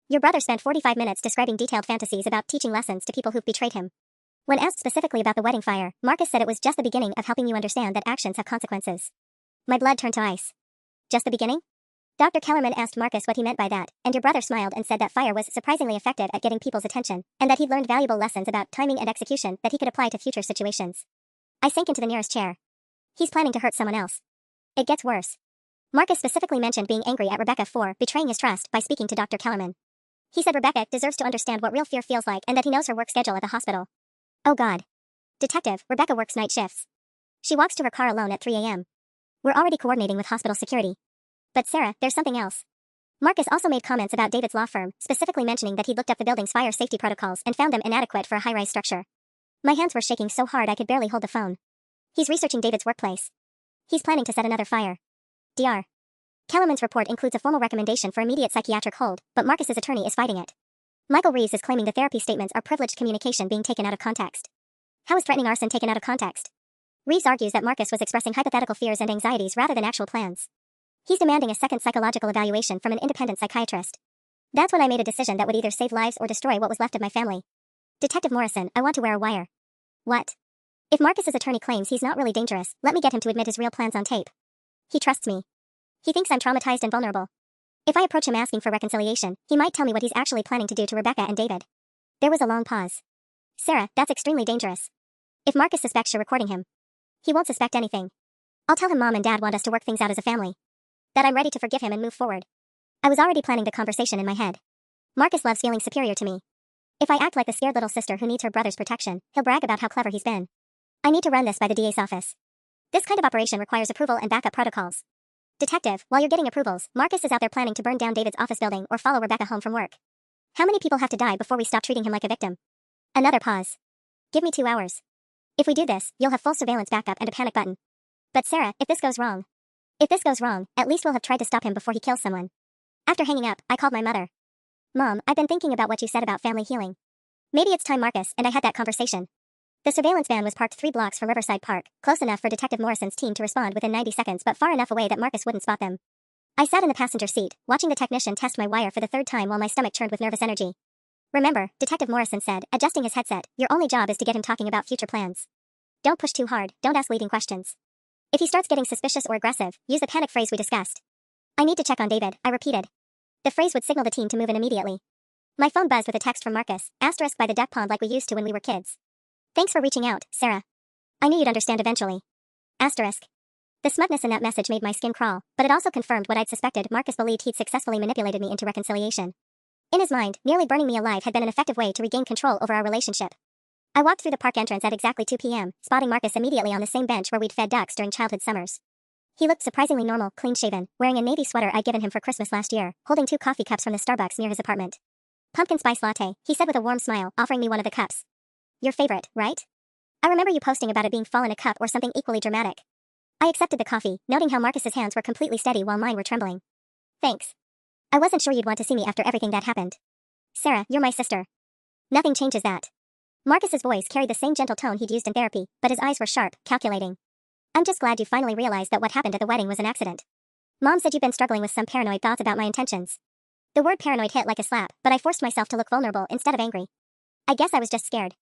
Your brother spent 45 minutes describing detailed fantasies about teaching lessons to people who've betrayed him. When asked specifically about the wedding fire, Marcus said it was just the beginning of helping you understand that actions have consequences. My blood turned to ice. Just the beginning? Dr. Kellerman asked Marcus what he meant by that, and your brother smiled and said that fire was surprisingly effective at getting people's attention, and that he'd learned valuable lessons about timing and execution that he could apply to future situations. I sank into the nearest chair. He's planning to hurt someone else. It gets worse. Marcus specifically mentioned being angry at Rebecca for betraying his trust by speaking to Dr. Kellerman. He said Rebecca deserves to understand what real fear feels like and that he knows her work schedule at the hospital. Oh God. Detective, Rebecca works night shifts. She walks to her car alone at 3 a.m. We're already coordinating with hospital security. But Sarah, there's something else. Marcus also made comments about David's law firm, specifically mentioning that he'd looked up the building's fire safety protocols and found them inadequate for a high-rise structure. My hands were shaking so hard I could barely hold the phone. He's researching David's workplace. He's planning to set another fire. Dr. Kellerman's report includes a formal recommendation for immediate psychiatric hold, but Marcus's attorney is fighting it. Michael Reeves is claiming the therapy statements are privileged communication being taken out of context. How is threatening arson taken out of context? Reeves argues that Marcus was expressing hypothetical fears and anxieties rather than actual plans. He's demanding a second psychological evaluation from an independent psychiatrist. That's when I made a decision that would either save lives or destroy what was left of my family. Detective Morrison, I want to wear a wire. What? If Marcus's attorney claims he's not really dangerous, let me get him to admit his real plans on tape. He trusts me. He thinks I'm traumatized and vulnerable. If I approach him asking for reconciliation, he might tell me what he's actually planning to do to Rebecca and David. There was a long pause. Sarah, that's extremely dangerous. If Marcus suspects you're recording him, he won't suspect anything. I'll tell him Mom and Dad want us to work things out as a family. That I'm ready to forgive him and move forward. I was already planning the conversation in my head. Marcus loves feeling superior to me. If I act like the scared little sister who needs her brother's protection, he'll brag about how clever he's been. I need to run this by the DA's office. This kind of operation requires approval and backup protocols. Detective, while you're getting approvals, Marcus is out there planning to burn down David's office building or follow Rebecca home from work. How many people have to die before we stop treating him like a victim? Another pause. Give me 2 hours. If we do this, you'll have full surveillance backup and a panic button. But Sarah, if this goes wrong, at least we'll have tried to stop him before he kills someone. After hanging up, I called my mother. Mom, I've been thinking about what you said about family healing. Maybe it's time Marcus and I had that conversation. The surveillance van was parked 3 blocks from Riverside Park, close enough for Detective Morrison's team to respond within 90 seconds but far enough away that Marcus wouldn't spot them. I sat in the passenger seat, watching the technician test my wire for the 3rd time while my stomach churned with nervous energy. Remember, Detective Morrison said, adjusting his headset, your only job is to get him talking about future plans. Don't push too hard, don't ask leading questions. If he starts getting suspicious or aggressive, use the panic phrase we discussed. I need to check on David, I repeated. The phrase would signal the team to move in immediately. My phone buzzed with a text from Marcus, asterisk by the duck pond like we used to when we were kids. Thanks for reaching out, Sarah. I knew you'd understand eventually. Asterisk. The smugness in that message made my skin crawl, but it also confirmed what I'd suspected. Marcus believed he'd successfully manipulated me into reconciliation. In his mind, nearly burning me alive had been an effective way to regain control over our relationship. I walked through the park entrance at exactly 2 p.m., spotting Marcus immediately on the same bench where we'd fed ducks during childhood summers. He looked surprisingly normal, clean-shaven, wearing a navy sweater I'd given him for Christmas last year, holding 2 coffee cups from the Starbucks near his apartment. Pumpkin spice latte, he said with a warm smile, offering me one of the cups. Your favorite, right? I remember you posting about it being fall in a cup or something equally dramatic. I accepted the coffee, noting how Marcus's hands were completely steady while mine were trembling. Thanks. I wasn't sure you'd want to see me after everything that happened. Sarah, you're my sister. Nothing changes that. Marcus's voice carried the same gentle tone he'd used in therapy, but his eyes were sharp, calculating. I'm just glad you finally realized that what happened at the wedding was an accident. Mom said you've been struggling with some paranoid thoughts about my intentions. The word paranoid hit like a slap, but I forced myself to look vulnerable instead of angry. I guess I was just scared.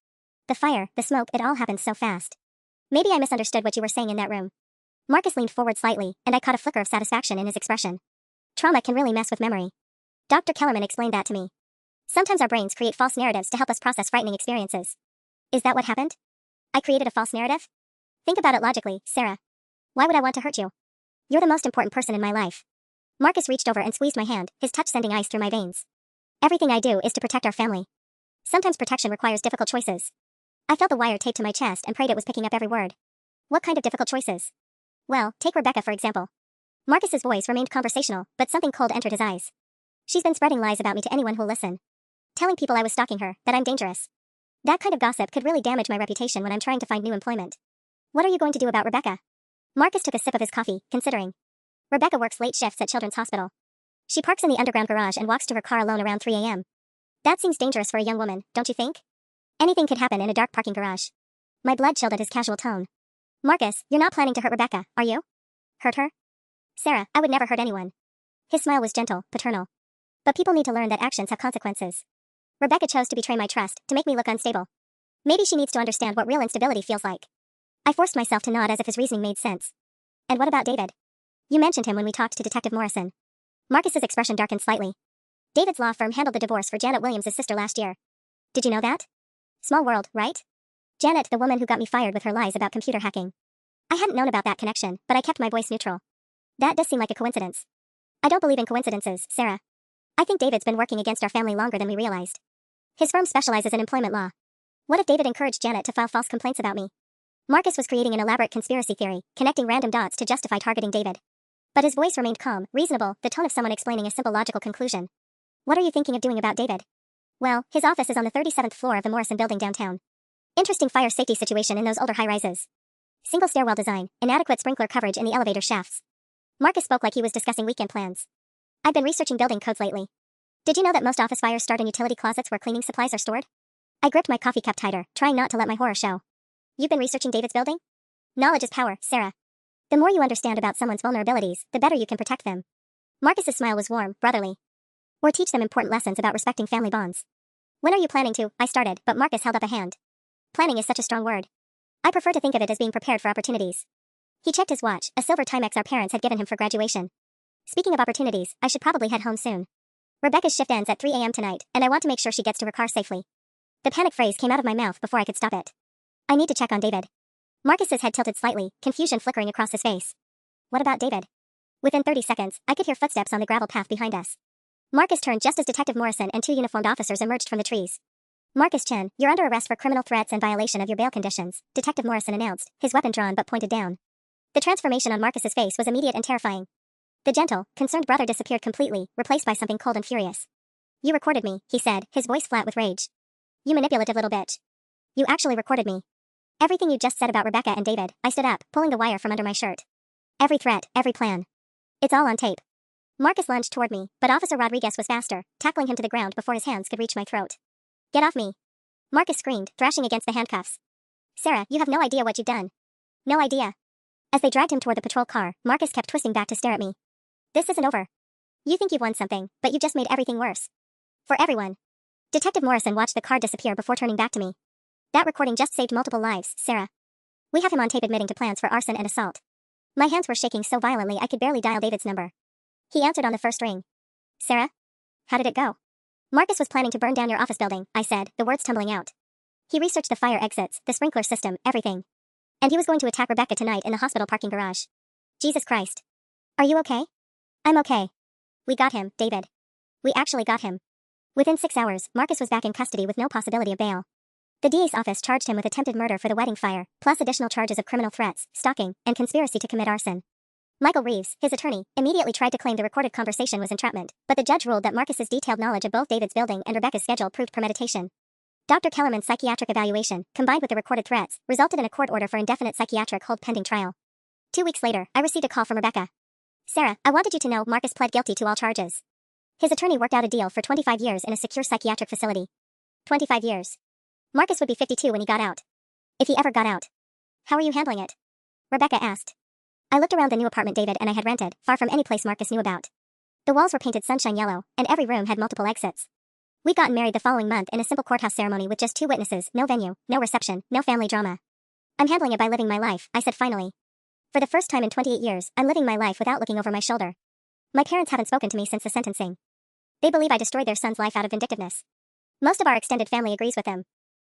The fire, the smoke, it all happened so fast. Maybe I misunderstood what you were saying in that room. Marcus leaned forward slightly, and I caught a flicker of satisfaction in his expression. Trauma can really mess with memory. Dr. Kellerman explained that to me. Sometimes our brains create false narratives to help us process frightening experiences. Is that what happened? I created a false narrative? Think about it logically, Sarah. Why would I want to hurt you? You're the most important person in my life. Marcus reached over and squeezed my hand, his touch sending ice through my veins. Everything I do is to protect our family. Sometimes protection requires difficult choices. I felt the wire taped to my chest and prayed it was picking up every word. What kind of difficult choices? Well, take Rebecca for example. Marcus's voice remained conversational, but something cold entered his eyes. She's been spreading lies about me to anyone who'll listen. Telling people I was stalking her, that I'm dangerous. That kind of gossip could really damage my reputation when I'm trying to find new employment. What are you going to do about Rebecca? Marcus took a sip of his coffee, considering. Rebecca works late shifts at Children's Hospital. She parks in the underground garage and walks to her car alone around 3 a.m. That seems dangerous for a young woman, don't you think? Anything could happen in a dark parking garage. My blood chilled at his casual tone. Marcus, you're not planning to hurt Rebecca, are you? Hurt her? Sarah, I would never hurt anyone. His smile was gentle, paternal. But people need to learn that actions have consequences. Rebecca chose to betray my trust, to make me look unstable. Maybe she needs to understand what real instability feels like. I forced myself to nod as if his reasoning made sense. And what about David? You mentioned him when we talked to Detective Morrison. Marcus's expression darkened slightly. David's law firm handled the divorce for Janet Williams' sister last year. Did you know that? Small world, right? Janet, the woman who got me fired with her lies about computer hacking. I hadn't known about that connection, but I kept my voice neutral. That does seem like a coincidence. I don't believe in coincidences, Sarah. I think David's been working against our family longer than we realized. His firm specializes in employment law. What if David encouraged Janet to file false complaints about me? Marcus was creating an elaborate conspiracy theory, connecting random dots to justify targeting David. But his voice remained calm, reasonable, the tone of someone explaining a simple logical conclusion. What are you thinking of doing about David? Well, his office is on the 37th floor of the Morrison building downtown. Interesting fire safety situation in those older high-rises. Single stairwell design, inadequate sprinkler coverage in the elevator shafts. Marcus spoke like he was discussing weekend plans. I've been researching building codes lately. Did you know that most office fires start in utility closets where cleaning supplies are stored? I gripped my coffee cup tighter, trying not to let my horror show. You've been researching David's building? Knowledge is power, Sarah. The more you understand about someone's vulnerabilities, the better you can protect them. Marcus's smile was warm, brotherly. Or teach them important lessons about respecting family bonds. When are you planning to? I started, but Marcus held up a hand. Planning is such a strong word. I prefer to think of it as being prepared for opportunities. He checked his watch, a silver Timex our parents had given him for graduation. Speaking of opportunities, I should probably head home soon. Rebecca's shift ends at 3 a.m. tonight, and I want to make sure she gets to her car safely. The panic phrase came out of my mouth before I could stop it. I need to check on David. Marcus's head tilted slightly, confusion flickering across his face. What about David? Within 30 seconds, I could hear footsteps on the gravel path behind us. Marcus turned just as Detective Morrison and 2 uniformed officers emerged from the trees. Marcus Chen, you're under arrest for criminal threats and violation of your bail conditions, Detective Morrison announced, his weapon drawn but pointed down. The transformation on Marcus's face was immediate and terrifying. The gentle, concerned brother disappeared completely, replaced by something cold and furious. You recorded me, he said, his voice flat with rage. You manipulative little bitch. You actually recorded me. Everything you just said about Rebecca and David. I stood up, pulling the wire from under my shirt. Every threat, every plan. It's all on tape. Marcus lunged toward me, but Officer Rodriguez was faster, tackling him to the ground before his hands could reach my throat. Get off me. Marcus screamed, thrashing against the handcuffs. Sarah, you have no idea what you've done. No idea. As they dragged him toward the patrol car, Marcus kept twisting back to stare at me. This isn't over. You think you've won something, but you just made everything worse. For everyone. Detective Morrison watched the car disappear before turning back to me. That recording just saved multiple lives, Sarah. We have him on tape admitting to plans for arson and assault. My hands were shaking so violently I could barely dial David's number. He answered on the first ring. Sarah? How did it go? Marcus was planning to burn down your office building, I said, the words tumbling out. He researched the fire exits, the sprinkler system, everything. And he was going to attack Rebecca tonight in the hospital parking garage. Jesus Christ. Are you okay? I'm okay. We got him, David. We actually got him. Within 6 hours, Marcus was back in custody with no possibility of bail. The DA's office charged him with attempted murder for the wedding fire, plus additional charges of criminal threats, stalking, and conspiracy to commit arson. Michael Reeves, his attorney, immediately tried to claim the recorded conversation was entrapment, but the judge ruled that Marcus's detailed knowledge of both David's building and Rebecca's schedule proved premeditation. Dr. Kellerman's psychiatric evaluation, combined with the recorded threats, resulted in a court order for indefinite psychiatric hold pending trial. 2 weeks later, I received a call from Rebecca. Sarah, I wanted you to know Marcus pled guilty to all charges. His attorney worked out a deal for 25 years in a secure psychiatric facility. 25 years. Marcus would be 52 when he got out. If he ever got out. How are you handling it? Rebecca asked. I looked around the new apartment David and I had rented, far from any place Marcus knew about. The walls were painted sunshine yellow, and every room had multiple exits. We'd gotten married the following month in a simple courthouse ceremony with just 2 witnesses, no venue, no reception, no family drama. I'm handling it by living my life, I said finally. For the first time in 28 years, I'm living my life without looking over my shoulder. My parents haven't spoken to me since the sentencing. They believe I destroyed their son's life out of vindictiveness. Most of our extended family agrees with them.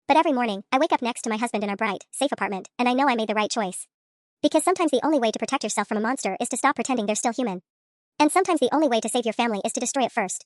But every morning, I wake up next to my husband in our bright, safe apartment, and I know I made the right choice. Because sometimes the only way to protect yourself from a monster is to stop pretending they're still human. And sometimes the only way to save your family is to destroy it first.